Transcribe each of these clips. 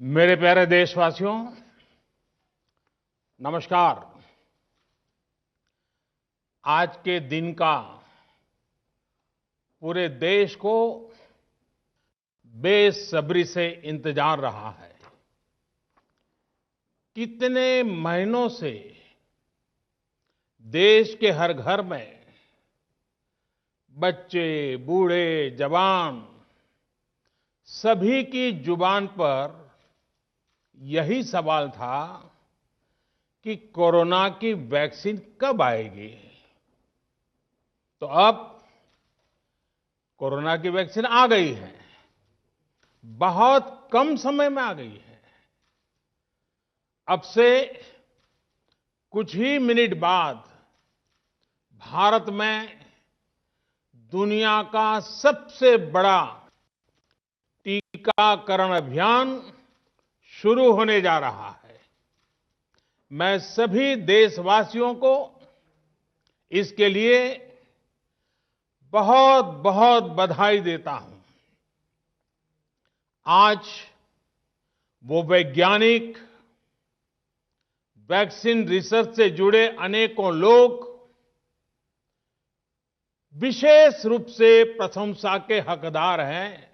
मेरे प्यारे देशवासियों, नमस्कार। आज के दिन का पूरे देश को बेसब्री से इंतजार रहा है। कितने महीनों से देश के हर घर में बच्चे, बूढ़े, जवान सभी की जुबान पर यही सवाल था कि कोरोना की वैक्सीन कब आएगी। तो अब कोरोना की वैक्सीन आ गई है, बहुत कम समय में आ गई है। अब से कुछ ही मिनट बाद भारत में दुनिया का सबसे बड़ा टीकाकरण अभियान शुरू होने जा रहा है। मैं सभी देशवासियों को इसके लिए बहुत बहुत बधाई देता हूं। आज वो वैज्ञानिक, वैक्सीन रिसर्च से जुड़े अनेकों लोग विशेष रूप से प्रशंसा के हकदार हैं,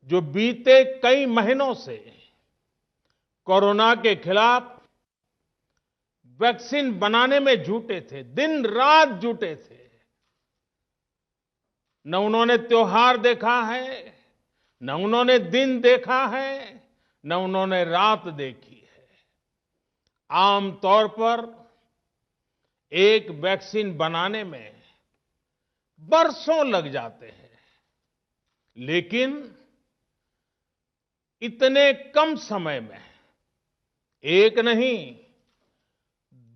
जो बीते कई महीनों से कोरोना के खिलाफ वैक्सीन बनाने में जुटे थे, दिन रात जुटे थे। न उन्होंने त्योहार देखा है, न उन्होंने दिन देखा है, न उन्होंने रात देखी है। आमतौर पर एक वैक्सीन बनाने में बरसों लग जाते हैं, लेकिन इतने कम समय में एक नहीं,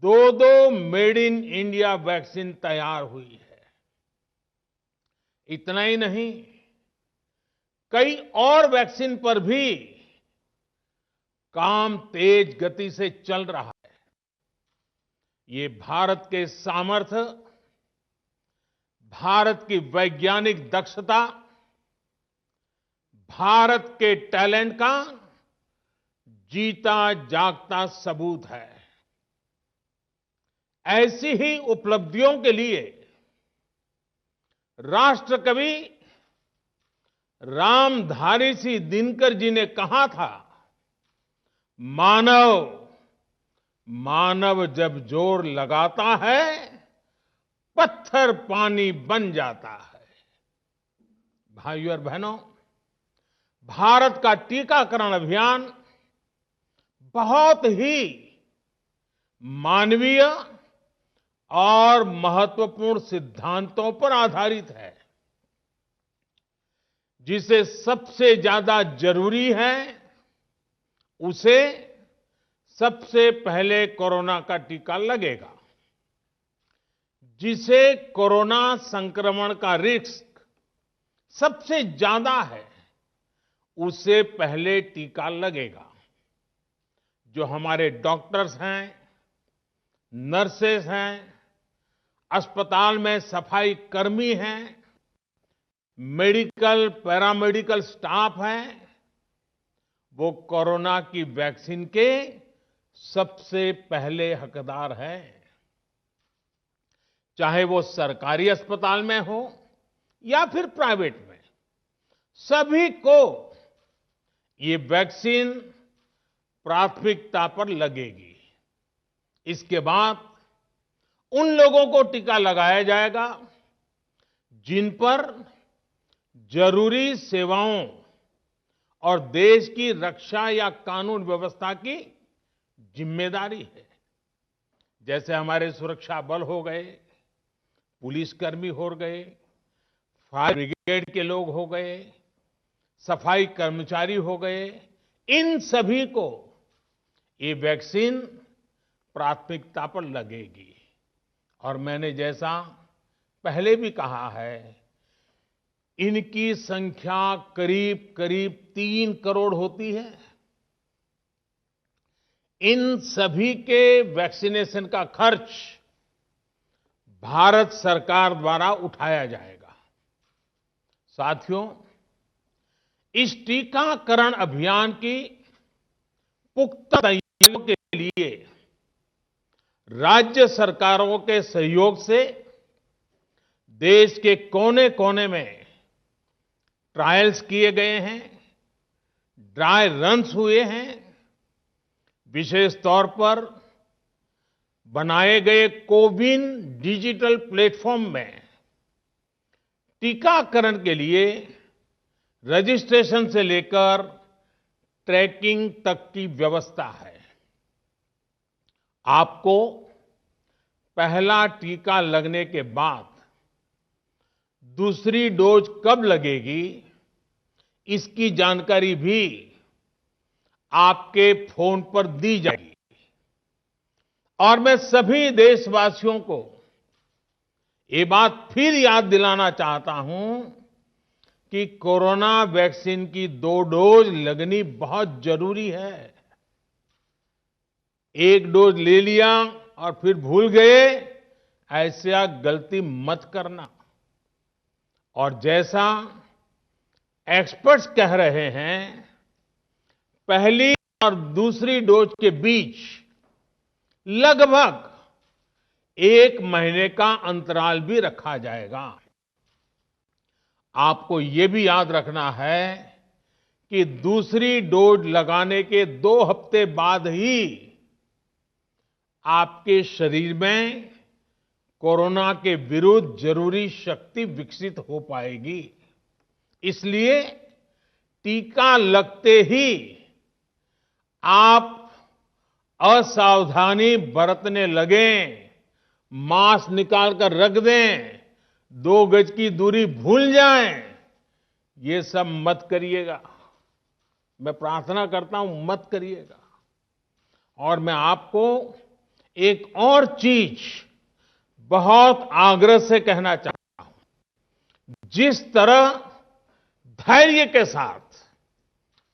दो मेड इन इंडिया वैक्सीन तैयार हुई है। इतना ही नहीं, कई और वैक्सीन पर भी काम तेज गति से चल रहा है। ये भारत के सामर्थ्य, भारत की वैज्ञानिक दक्षता, भारत के टैलेंट का जीता जागता सबूत है। ऐसी ही उपलब्धियों के लिए राष्ट्रकवि रामधारी सिंह दिनकर जी ने कहा था, मानव जब जोर लगाता है, पत्थर पानी बन जाता है। भाइयों और बहनों, भारत का टीकाकरण अभियान बहुत ही मानवीय और महत्वपूर्ण सिद्धांतों पर आधारित है। जिसे सबसे ज्यादा जरूरी है, उसे सबसे पहले कोरोना का टीका लगेगा। जिसे कोरोना संक्रमण का रिस्क सबसे ज्यादा है, उसे पहले टीका लगेगा। जो हमारे डॉक्टर्स हैं, नर्सेस हैं, अस्पताल में सफाई कर्मी हैं, मेडिकल, पैरामेडिकल स्टाफ हैं, वो कोरोना की वैक्सीन के सबसे पहले हकदार हैं। चाहे वो सरकारी अस्पताल में हो या फिर प्राइवेट में, सभी को ये वैक्सीन प्राथमिकता पर लगेगी। इसके बाद उन लोगों को टीका लगाया जाएगा जिन पर जरूरी सेवाओं और देश की रक्षा या कानून व्यवस्था की जिम्मेदारी है। जैसे हमारे सुरक्षा बल हो गए, पुलिसकर्मी हो गए, फायर ब्रिगेड के लोग हो गए, सफाई कर्मचारी हो गए, इन सभी को ये वैक्सीन प्राथमिकता पर लगेगी। और मैंने जैसा पहले भी कहा है, इनकी संख्या करीब करीब 3 करोड़ होती है। इन सभी के वैक्सीनेशन का खर्च भारत सरकार द्वारा उठाया जाएगा। साथियों, इस टीकाकरण अभियान की पुख्ता तैयारियों के लिए राज्य सरकारों के सहयोग से देश के कोने-कोने में ट्रायल्स किए गए हैं, ड्राई रन्स हुए हैं। विशेष तौर पर बनाए गए कोविन डिजिटल प्लेटफॉर्म में टीकाकरण के लिए रजिस्ट्रेशन से लेकर ट्रैकिंग तक की व्यवस्था है। आपको पहला टीका लगने के बाद दूसरी डोज कब लगेगी, इसकी जानकारी भी आपके फोन पर दी जाएगी। और मैं सभी देशवासियों को ये बात फिर याद दिलाना चाहता हूं कि कोरोना वैक्सीन की 2 डोज लगनी बहुत जरूरी है। एक डोज ले लिया और फिर भूल गए, ऐसा गलती मत करना। और जैसा एक्सपर्ट्स कह रहे हैं, पहली और दूसरी डोज के बीच लगभग 1 महीने का अंतराल भी रखा जाएगा। आपको ये भी याद रखना है कि दूसरी डोज लगाने के 2 हफ्ते बाद ही आपके शरीर में कोरोना के विरुद्ध जरूरी शक्ति विकसित हो पाएगी। इसलिए टीका लगते ही आप असावधानी बरतने लगें, मास्क निकाल कर रख दें, 2 गज की दूरी भूल जाएं, ये सब मत करिएगा। मैं प्रार्थना करता हूं, मत करिएगा। और मैं आपको एक और चीज बहुत आग्रह से कहना चाहता हूं। जिस तरह धैर्य के साथ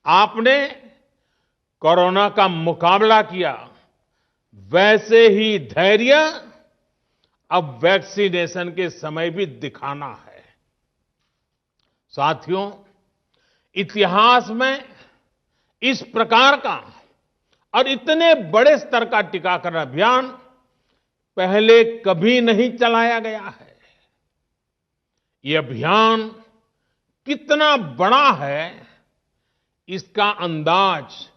आपने कोरोना का मुकाबला किया, वैसे ही धैर्य अब वैक्सीनेशन के समय भी दिखाना है। साथियों, इतिहास में इस प्रकार का और इतने बड़े स्तर का टीकाकरण अभियान पहले कभी नहीं चलाया गया है। ये अभियान कितना बड़ा है, इसका अंदाज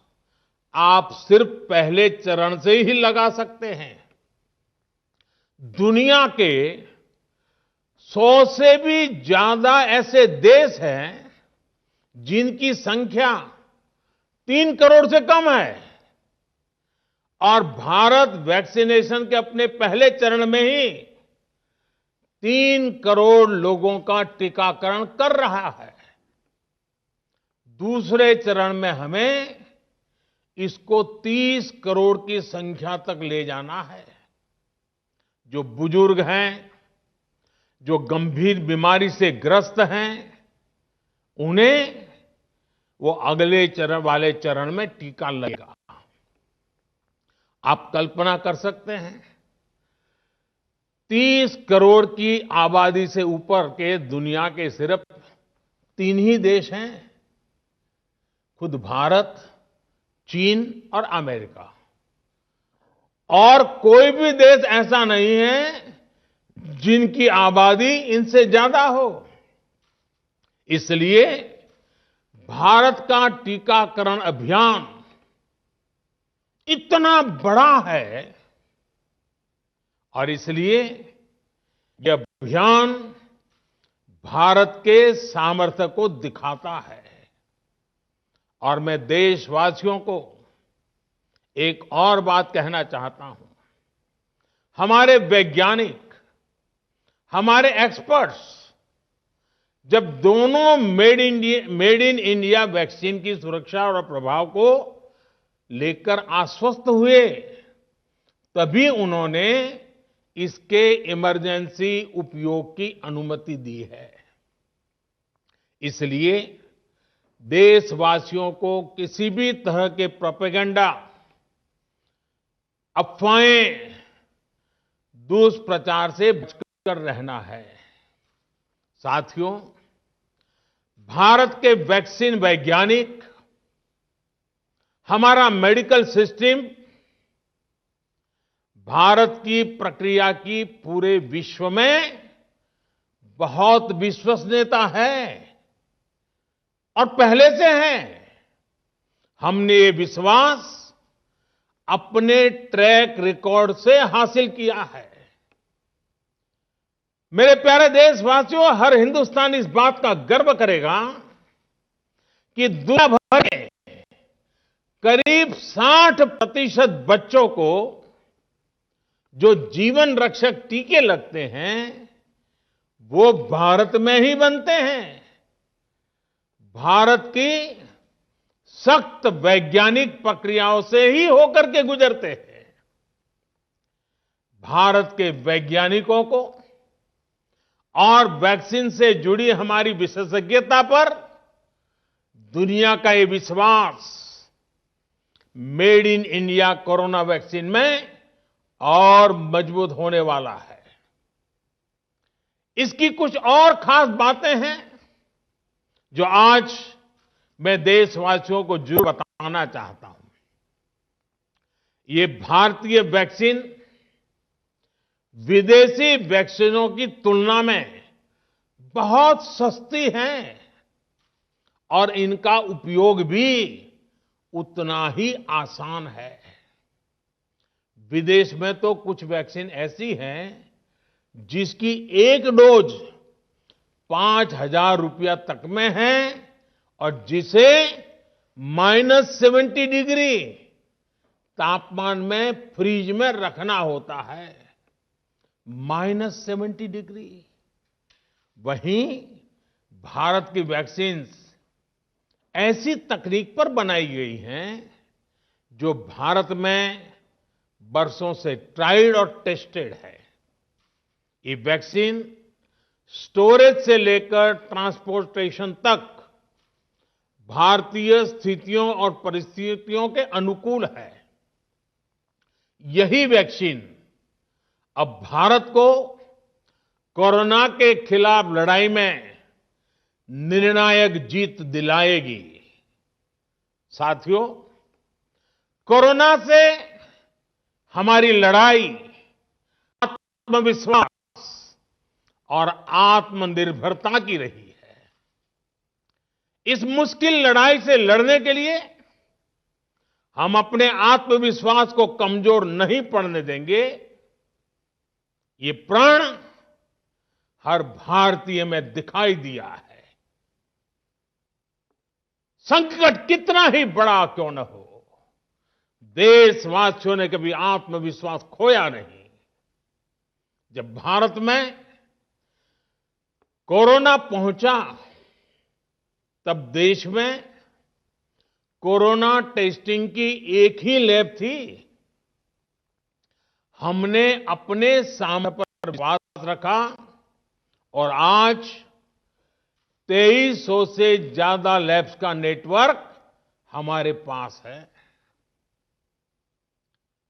आप सिर्फ पहले चरण से ही लगा सकते हैं। दुनिया के 100 से भी ज्यादा ऐसे देश हैं जिनकी संख्या 3 करोड़ से कम है, और भारत वैक्सीनेशन के अपने पहले चरण में ही 3 करोड़ लोगों का टीकाकरण कर रहा है। दूसरे चरण में हमें इसको 30 करोड़ की संख्या तक ले जाना है। जो बुजुर्ग हैं, जो गंभीर बीमारी से ग्रस्त हैं, उन्हें वो अगले चरण में टीका लगेगा। आप कल्पना कर सकते हैं, 30 करोड़ की आबादी से ऊपर के दुनिया के सिर्फ 3 ही देश हैं, खुद भारत, चीन और अमेरिका। और कोई भी देश ऐसा नहीं है जिनकी आबादी इनसे ज्यादा हो। इसलिए भारत का टीकाकरण अभियान इतना बड़ा है, और इसलिए यह अभियान भारत के सामर्थ्य को दिखाता है। और मैं देशवासियों को एक और बात कहना चाहता हूं। हमारे वैज्ञानिक, हमारे एक्सपर्ट्स जब दोनों मेड इन इंडिया वैक्सीन की सुरक्षा और प्रभाव को लेकर आश्वस्त हुए, तभी उन्होंने इसके इमरजेंसी उपयोग की अनुमति दी है। इसलिए देशवासियों को किसी भी तरह के प्रोपेगेंडा, अफवाहें, दुष्प्रचार से बचकर रहना है। साथियों, भारत के वैक्सीन वैज्ञानिक, हमारा मेडिकल सिस्टम भारत की प्रक्रिया की पूरे विश्व में बहुत विश्वसनीयता है और पहले से है। हमने ये विश्वास अपने ट्रैक रिकॉर्ड से हासिल किया है। मेरे प्यारे देशवासियों, हर हिंदुस्तानी इस बात का गर्व करेगा कि दुनिया भर में करीब 60% बच्चों को जो जीवन रक्षक टीके लगते हैं वो भारत में ही बनते हैं। भारत की सख्त वैज्ञानिक प्रक्रियाओं से ही होकर के गुजरते हैं। भारत के वैज्ञानिकों को और वैक्सीन से जुड़ी हमारी विशेषज्ञता पर दुनिया का ये विश्वास made in India corona vaccine में और मजबूत होने वाला है। इसकी कुछ और खास बातें हैं जो आज मैं देशवासियों को जरूर बताना चाहता हूं। ये भारतीय वैक्सीन विदेशी वैक्सीनों की तुलना में बहुत सस्ती हैं और इनका उपयोग भी उतना ही आसान है। विदेश में तो कुछ वैक्सीन ऐसी हैं जिसकी एक डोज 5,000 रुपया तक में है और जिसे -70 डिग्री तापमान में फ्रीज में रखना होता है। -70 डिग्री। वहीं भारत की वैक्सीन्स ऐसी तकनीक पर बनाई गई हैं जो भारत में बरसों से ट्राइड और टेस्टेड है। ये वैक्सीन स्टोरेज से लेकर ट्रांसपोर्टेशन तक भारतीय स्थितियों और परिस्थितियों के अनुकूल है। यही वैक्सीन अब भारत को कोरोना के खिलाफ लड़ाई में निर्णायक जीत दिलाएगी। साथियों, कोरोना से हमारी लड़ाई आत्मविश्वास और आत्मनिर्भरता की रही है। इस मुश्किल लड़ाई से लड़ने के लिए हम अपने आत्मविश्वास को कमजोर नहीं पड़ने देंगे। ये प्रण हर भारतीय में दिखाई दिया है। संकट कितना ही बड़ा क्यों न हो, देशवासियों ने कभी आत्मविश्वास खोया नहीं। जब भारत में कोरोना पहुंचा तब देश में कोरोना टेस्टिंग की एक ही लैब थी। हमने अपने सामर्थ्य पर विश्वास रखा और आज 2300 से ज्यादा लैब्स का नेटवर्क हमारे पास है।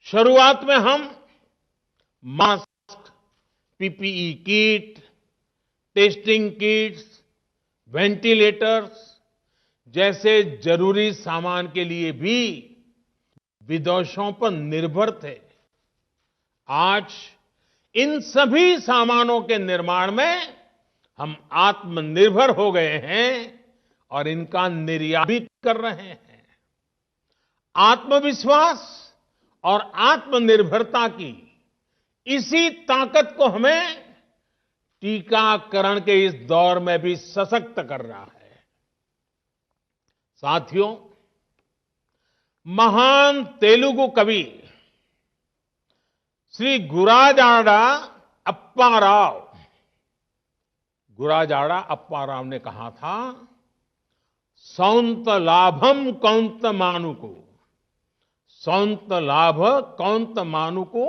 शुरुआत में हम mask, PPE kit, testing kits, ventilators जैसे जरूरी सामान के लिए भी विदेशों पर निर्भर थे। आज इन सभी सामानों के निर्माण में हम आत्मनिर्भर हो गए हैं और इनका निर्यात भी कर रहे हैं। आत्मविश्वास और आत्मनिर्भरता की इसी ताकत को हमें टीकाकरण के इस दौर में भी सशक्त कर रहा है। साथियों, महान तेलुगु कवि श्री गुराजाड़ा अप्पा राव ने कहा था, सौंत लाभम कौंत मानुको, सौंत लाभ कौंत मानुको,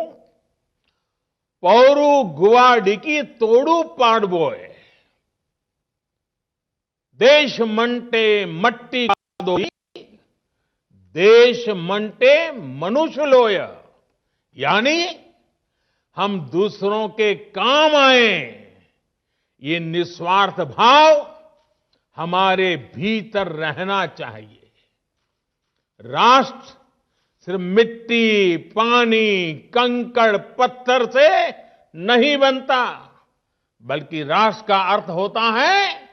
पौरु गुवाडिकी तोड़ू पाड़बोय, देश मंटे मट्टी कादोई, देश मंटे मनुष्य लोय। यानी हम दूसरों के काम आए, ये निस्वार्थ भाव हमारे भीतर रहना चाहिए। राष्ट्र सिर्फ मिट्टी, पानी, कंकड़, पत्थर से नहीं बनता, बल्कि राष्ट्र का अर्थ होता है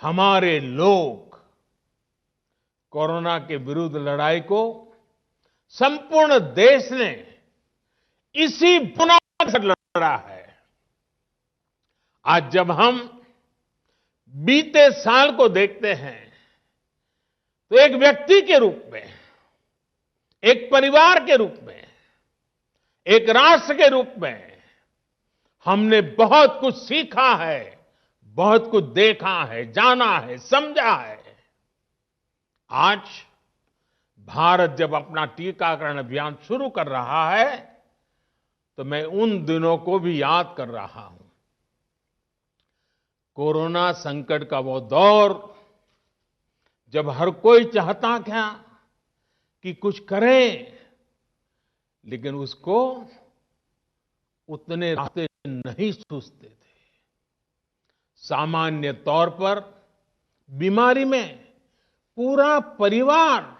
हमारे लोग। कोरोना के विरुद्ध लड़ाई को संपूर्ण देश ने इसी बुनियाद पर लड़ा है। आज जब हम बीते साल को देखते हैं तो एक व्यक्ति के रूप में, एक परिवार के रूप में, एक राष्ट्र के रूप में हमने बहुत कुछ सीखा है, बहुत कुछ देखा है, जाना है, समझा है। आज भारत जब अपना टीकाकरण अभियान शुरू कर रहा है तो मैं उन दिनों को भी याद कर रहा हूं। कोरोना संकट का वो दौर जब हर कोई चाहता क्या कि कुछ करें, लेकिन उसको उतने रास्ते नहीं सूझते थे। सामान्य तौर पर बीमारी में पूरा परिवार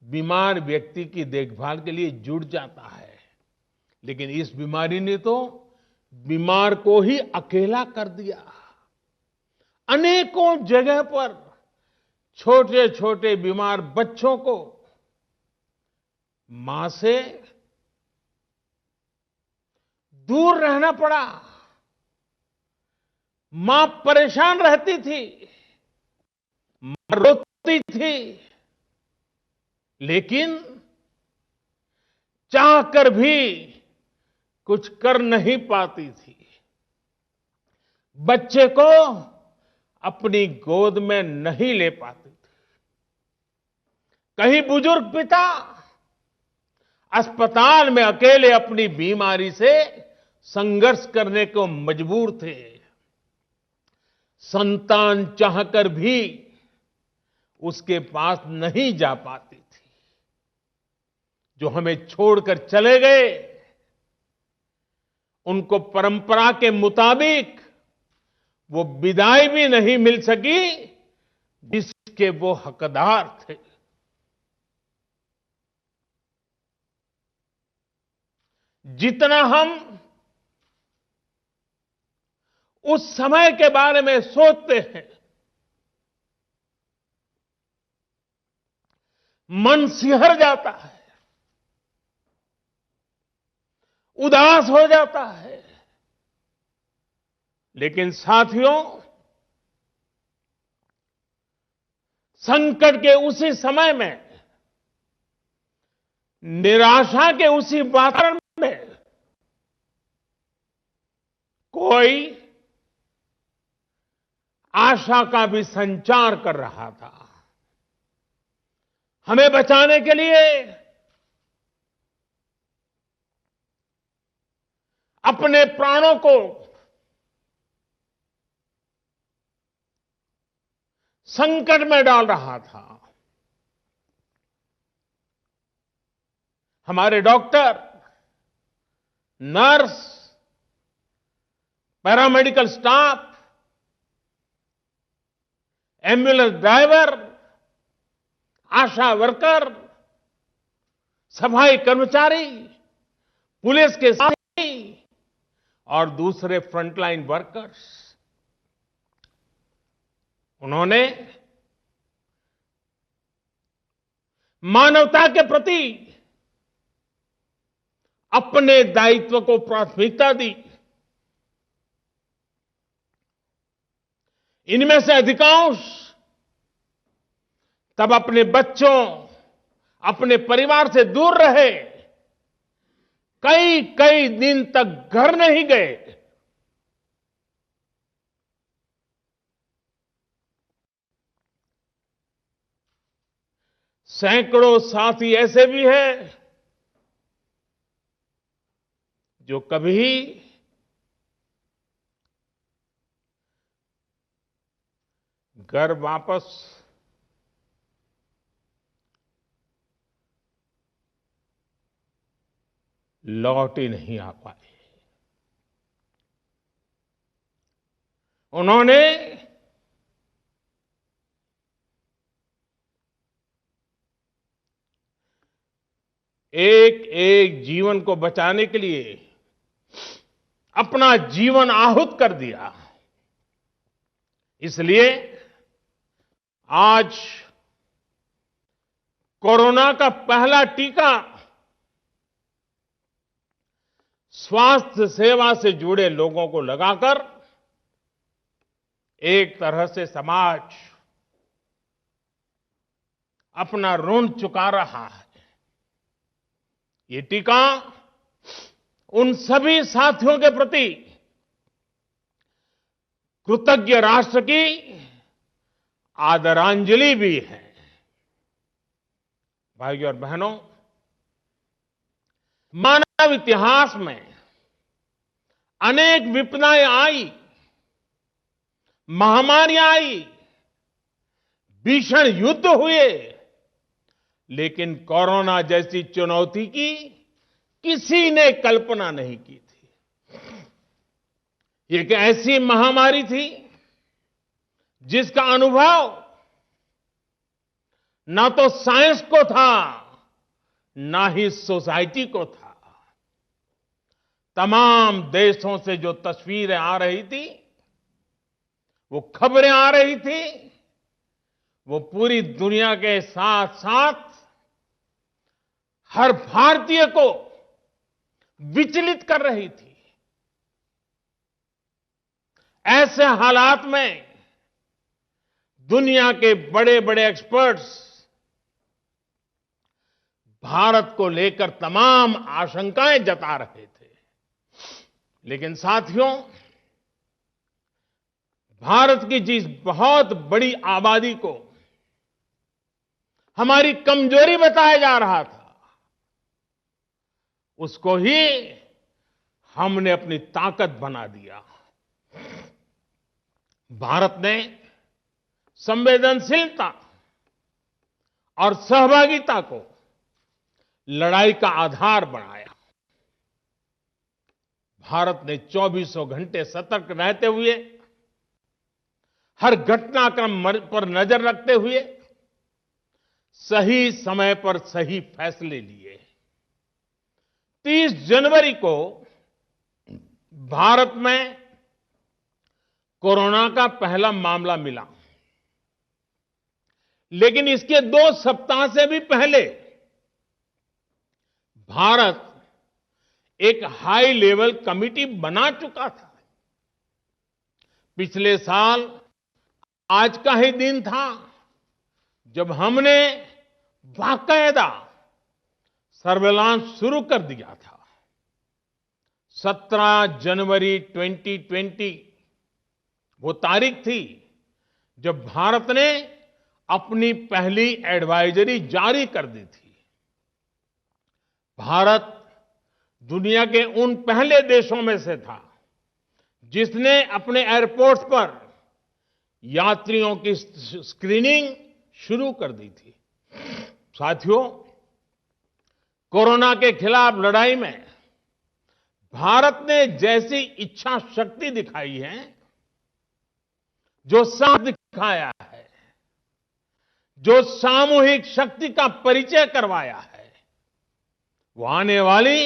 बीमार व्यक्ति की देखभाल के लिए जुट जाता है, लेकिन इस बीमारी ने तो बीमार को ही अकेला कर दिया। अनेकों जगह पर छोटे छोटे बीमार बच्चों को मां से दूर रहना पड़ा। मां परेशान रहती थी, मां रोती थी, लेकिन चाहकर भी कुछ कर नहीं पाती थी। बच्चे को अपनी गोद में नहीं ले पाती थी। कहीं बुजुर्ग पिता अस्पताल में अकेले अपनी बीमारी से संघर्ष करने को मजबूर थे। संतान चाहकर भी उसके पास नहीं जा पाती थी। जो हमें छोड़कर चले गए, उनको परंपरा के मुताबिक वो विदाई भी नहीं मिल सकी जिसके वो हकदार थे। जितना हम उस समय के बारे में सोचते हैं, मन सिहर जाता है, उदास हो जाता है। लेकिन साथियों, संकट के उसी समय में, निराशा के उसी वातावरण में कोई आशा का भी संचार कर रहा था। हमें बचाने के लिए अपने प्राणों को संकट में डाल रहा था। हमारे doctor, nurse, paramedical staff, ambulance driver, ASHA worker, सफाई कर्मचारी, पुलिस के साथी और दूसरे फ्रंटलाइन वर्कर्स, उन्होंने मानवता के प्रति अपने दायित्व को प्राथमिकता दी। इनमें से अधिकांश तब अपने बच्चों, अपने परिवार से दूर रहे, कई कई दिन तक घर नहीं गए। सैकड़ों साथी ऐसे भी हैं जो कभी घर वापस लौट ही नहीं आ पाए। उन्होंने एक एक जीवन को बचाने के लिए अपना जीवन आहूत कर दिया। इसलिए आज कोरोना का पहला टीका स्वास्थ्य सेवा से जुड़े लोगों को लगाकर एक तरह से समाज अपना ऋण चुका रहा है। ये टीका उन सभी साथियों के प्रति कृतज्ञ राष्ट्र की आदरांजलि भी है। भाइयों और बहनों, मानव इतिहास में अनेक विपदाएं आई, महामारियां आई, भीषण युद्ध हुए, लेकिन कोरोना जैसी चुनौती की किसी ने कल्पना नहीं की थी। ये एक ऐसी महामारी थी जिसका अनुभव ना तो साइंस को था, ना ही सोसाइटी को था। तमाम देशों से जो तस्वीरें आ रही थी, वो खबरें आ रही थी, वो पूरी दुनिया के साथ साथ हर भारतीय को विचलित कर रही थी। ऐसे हालात में दुनिया के बड़े बड़े एक्सपर्ट्स भारत को लेकर तमाम आशंकाएं जता रहे थे। लेकिन साथियों, भारत की जिस बहुत बड़ी आबादी को हमारी कमजोरी बताया जा रहा था, उसको ही हमने अपनी ताकत बना दिया। भारत ने संवेदनशीलता और सहभागिता को लड़ाई का आधार बनाया। भारत ने 24 घंटे सतर्क रहते हुए, हर घटनाक्रम पर नजर रखते हुए सही समय पर सही फैसले लिए। 30 जनवरी को भारत में कोरोना का पहला मामला मिला, लेकिन इसके 2 सप्ताह से भी पहले भारत एक हाई लेवल कमिटी बना चुका था। पिछले साल आज का ही दिन था जब हमने बाकायदा सर्वेलांस शुरू कर दिया था। 17 जनवरी 2020 वो तारीख थी जब भारत ने अपनी पहली एडवाइजरी जारी कर दी थी। भारत दुनिया के उन पहले देशों में से था जिसने अपने एयरपोर्ट्स पर यात्रियों की स्क्रीनिंग शुरू कर दी थी। साथियों, कोरोना के खिलाफ लड़ाई में भारत ने जैसी इच्छा शक्ति दिखाई है, जो साथ दिखाया है, जो सामूहिक शक्ति का परिचय करवाया है, वो आने वाली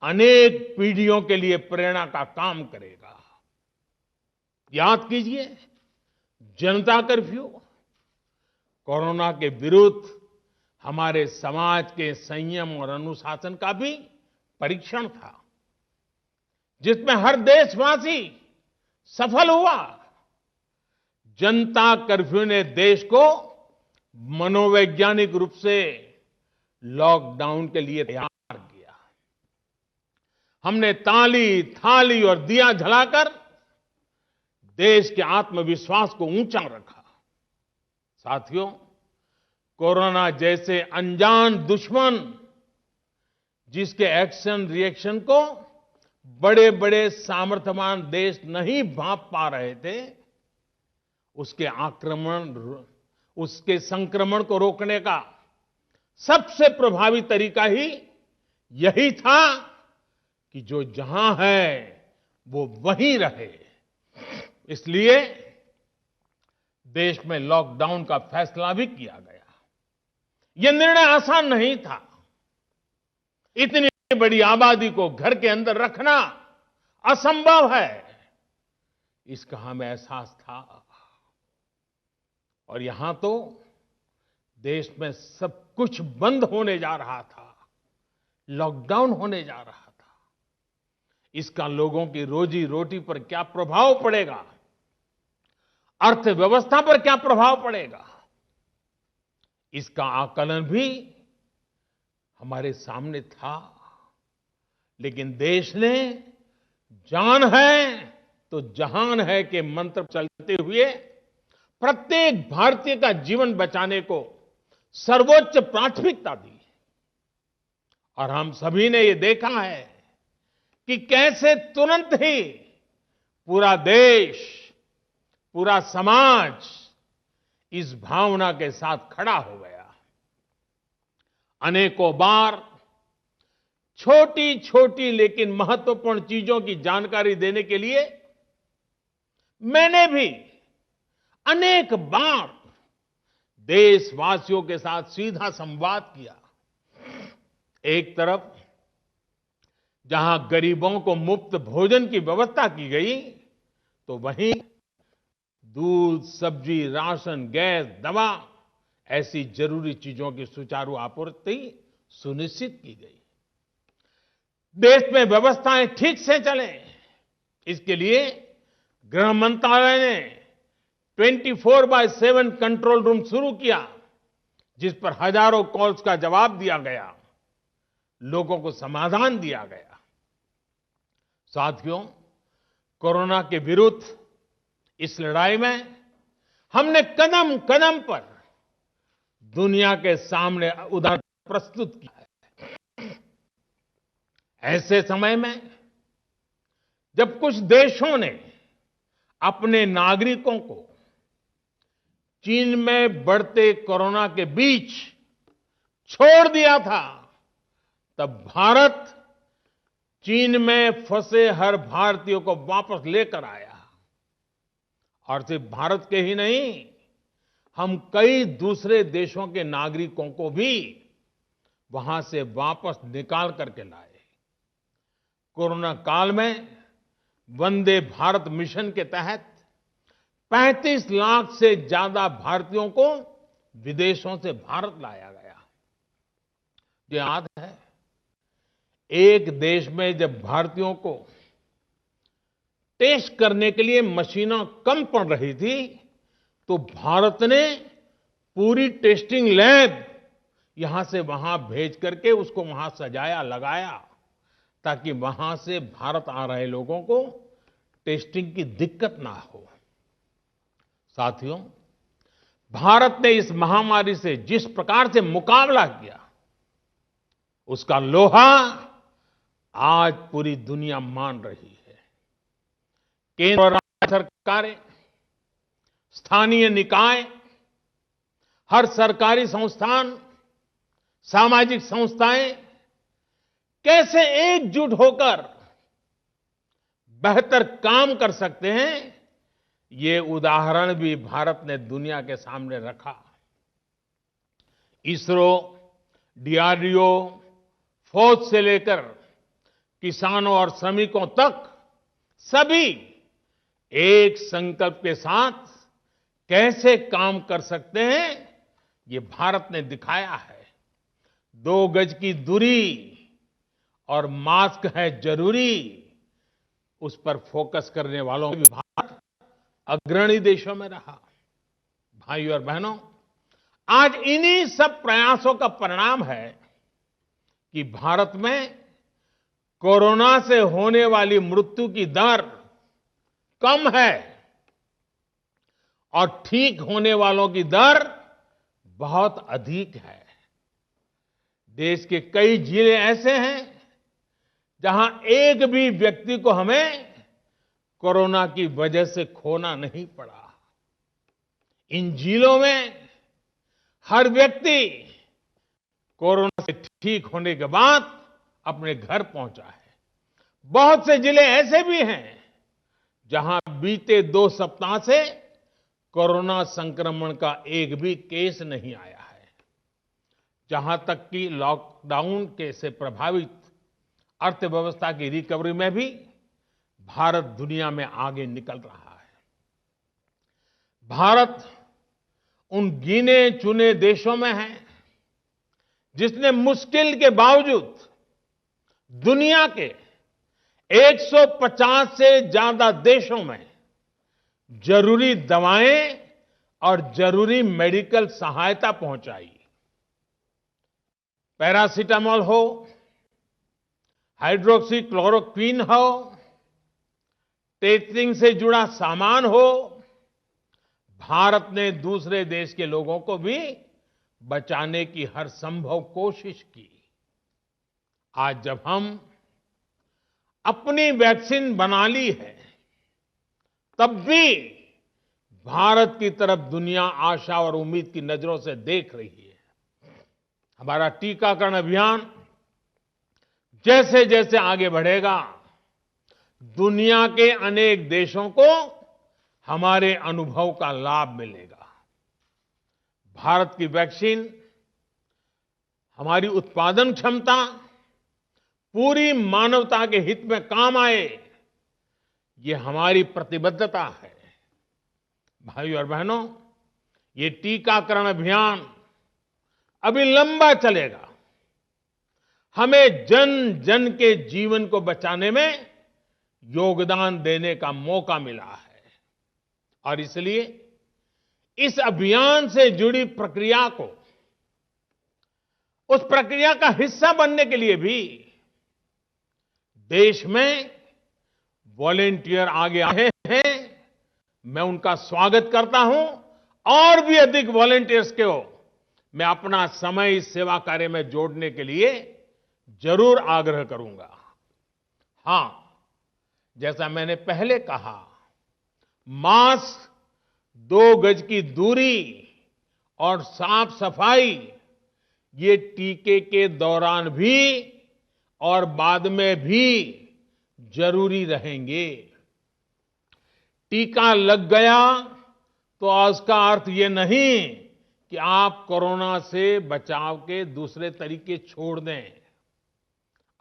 अनेक पीढ़ियों के लिए प्रेरणा का काम करेगा। याद कीजिए, जनता कर्फ्यू कोरोना के विरुद्ध हमारे समाज के संयम और अनुशासन का भी परीक्षण था, जिसमें हर देशवासी सफल हुआ। जनता कर्फ्यू ने देश को मनोवैज्ञानिक रूप से लॉकडाउन के लिए तैयार किया। हमने ताली, थाली और दिया जलाकर देश के आत्मविश्वास को ऊंचा रखा। साथियों, कोरोना जैसे अनजान दुश्मन जिसके एक्शन रिएक्शन को बड़े बड़े सामर्थ्यवान देश नहीं भांप पा रहे थे, उसके संक्रमण को रोकने का सबसे प्रभावी तरीका ही यही था कि जो जहां है वो वहीं रहे। इसलिए देश में लॉकडाउन का फैसला भी किया गया। यह निर्णय आसान नहीं था, इतनी बड़ी आबादी को घर के अंदर रखना असंभव है, इसका हमें एहसास था। और यहां तो देश में सब कुछ बंद होने जा रहा था, लॉकडाउन होने जा रहा था। इसका लोगों की रोजी रोटी पर क्या प्रभाव पड़ेगा, अर्थव्यवस्था पर क्या प्रभाव पड़ेगा, इसका आकलन भी हमारे सामने था। लेकिन देश ने जान है तो जहान है के मंत्र चलते हुए प्रत्येक भारतीय का जीवन बचाने को सर्वोच्च प्राथमिकता दी। और हम सभी ने ये देखा है कि कैसे तुरंत ही पूरा देश, पूरा समाज इस भावना के साथ खड़ा हो गया। अनेकों बार छोटी छोटी लेकिन महत्वपूर्ण चीजों की जानकारी देने के लिए मैंने भी अनेक बार देशवासियों के साथ सीधा संवाद किया। एक तरफ जहां गरीबों को मुफ्त भोजन की व्यवस्था की गई, तो वहीं दूध, सब्जी, राशन, गैस, दवा ऐसी जरूरी चीजों की सुचारू आपूर्ति सुनिश्चित की गई। देश में व्यवस्थाएं ठीक से चलें, इसके लिए गृह मंत्रालय ने 24/7 कंट्रोल रूम शुरू किया, जिस पर हजारों कॉल्स का जवाब दिया गया, लोगों को समाधान दिया गया। साथियों, कोरोना के विरुद्ध इस लड़ाई में हमने कदम कदम पर दुनिया के सामने उदाहरण प्रस्तुत किया है। ऐसे समय में जब कुछ देशों ने अपने नागरिकों को चीन में बढ़ते कोरोना के बीच छोड़ दिया था, तब भारत चीन में फंसे हर भारतीय को वापस लेकर आया। और सिर्फ भारत के ही नहीं, हम कई दूसरे देशों के नागरिकों को भी वहां से वापस निकाल करके लाए। कोरोना काल में वंदे भारत मिशन के तहत 35 लाख से ज्यादा भारतीयों को विदेशों से भारत लाया गया। ये याद है, एक देश में जब भारतीयों को टेस्ट करने के लिए मशीनें कम पड़ रही थी, तो भारत ने पूरी टेस्टिंग लैब यहां से वहां भेज करके उसको वहां सजाया, लगाया, ताकि वहां से भारत आ रहे लोगों को टेस्टिंग की दिक्कत ना हो। साथियों, भारत ने इस महामारी से जिस प्रकार से मुकाबला किया, उसका लोहा आज पूरी दुनिया मान रही है। केंद्र और राज्य सरकारें, स्थानीय निकाय, हर सरकारी संस्थान, सामाजिक संस्थाएं कैसे एकजुट होकर बेहतर काम कर सकते हैं, ये उदाहरण भी भारत ने दुनिया के सामने रखा। इसरो, डीआरडीओ, फौज से लेकर किसानों और श्रमिकों तक सभी एक संकल्प के साथ कैसे काम कर सकते हैं, ये भारत ने दिखाया है। 2 गज की दूरी और मास्क है जरूरी, उस पर फोकस करने वालों में भी भारत अग्रणी देशों में रहा। भाइयों और बहनों, आज इन्हीं सब प्रयासों का परिणाम है कि भारत में कोरोना से होने वाली मृत्यु की दर कम है और ठीक होने वालों की दर बहुत अधिक है। देश के कई जिले ऐसे हैं जहां एक भी व्यक्ति को हमें कोरोना की वजह से खोना नहीं पड़ा। इन जिलों में हर व्यक्ति कोरोना से ठीक होने के बाद अपने घर पहुंचा है। बहुत से जिले ऐसे भी हैं जहां बीते 2 सप्ताह से कोरोना संक्रमण का एक भी केस नहीं आया है। जहां तक कि लॉकडाउन के से प्रभावित अर्थव्यवस्था की रिकवरी में भी भारत दुनिया में आगे निकल रहा है। भारत उन गिने चुने देशों में है जिसने मुश्किल के बावजूद दुनिया के 150 से ज्यादा देशों में जरूरी दवाएं और जरूरी मेडिकल सहायता पहुंचाई। पैरासीटामोल हो, हाइड्रोक्सी क्लोरोक्विन हो, टेस्टिंग से जुड़ा सामान हो, भारत ने दूसरे देश के लोगों को भी बचाने की हर संभव कोशिश की। आज जब हम अपनी वैक्सीन बना ली है, तब भी भारत की तरफ दुनिया आशा और उम्मीद की नजरों से देख रही है। हमारा टीकाकरण अभियान जैसे जैसे आगे बढ़ेगा, दुनिया के अनेक देशों को हमारे अनुभव का लाभ मिलेगा। भारत की वैक्सीन, हमारी उत्पादन क्षमता पूरी मानवता के हित में काम आए, ये हमारी प्रतिबद्धता है। भाइयों और बहनों, ये टीकाकरण अभियान अभी लंबा चलेगा। हमें जन जन के जीवन को बचाने में योगदान देने का मौका मिला है और इसलिए इस अभियान से जुड़ी प्रक्रिया को, उस प्रक्रिया का हिस्सा बनने के लिए भी देश में वॉलेंटियर आगे आए हैं। मैं उनका स्वागत करता हूं और भी अधिक वॉलेंटियर्स को मैं अपना समय इस सेवा कार्य में जोड़ने के लिए जरूर आग्रह करूंगा। हां, जैसा मैंने पहले कहा, मास्क, 2 गज की दूरी और साफ सफाई ये टीके के दौरान भी और बाद में भी जरूरी रहेंगे। टीका लग गया तो उसका अर्थ ये नहीं कि आप कोरोना से बचाव के दूसरे तरीके छोड़ दें।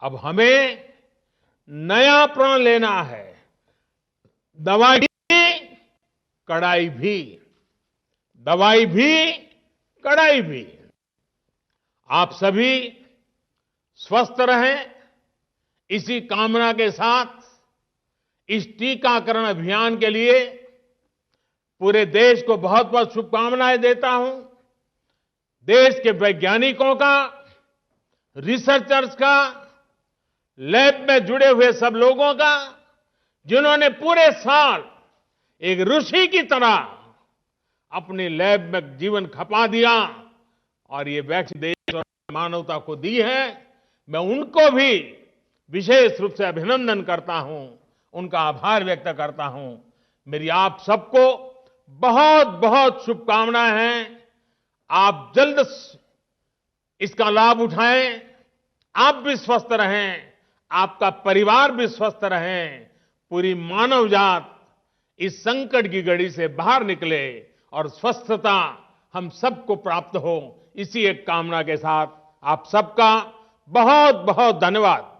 अब हमें नया प्रण लेना है। दवाई भी, कड़ाई भी। दवाई भी, कड़ाई भी। आप सभी स्वस्थ रहें, इसी कामना के साथ इस टीकाकरण अभियान के लिए पूरे देश को बहुत बहुत शुभकामनाएं देता हूं। देश के वैज्ञानिकों का, रिसर्चर्स का, लैब में जुड़े हुए सब लोगों का, जिन्होंने पूरे साल एक ऋषि की तरह अपनी लैब में जीवन खपा दिया और ये वैक्सीन देश और मानवता को दी है। मैं उनको भी विशेष रूप से अभिनंदन करता हूं, उनका आभार व्यक्त करता हूं। मेरी आप सबको बहुत बहुत शुभकामनाएं हैं। आप जल्द इसका लाभ उठाएं, आप भी स्वस्थ रहें, आपका परिवार भी स्वस्थ रहें, पूरी मानव जात इस संकट की घड़ी से बाहर निकले और स्वस्थता हम सबको प्राप्त हो। इसी एक कामना के साथ आप सबका बहुत बहुत धन्यवाद।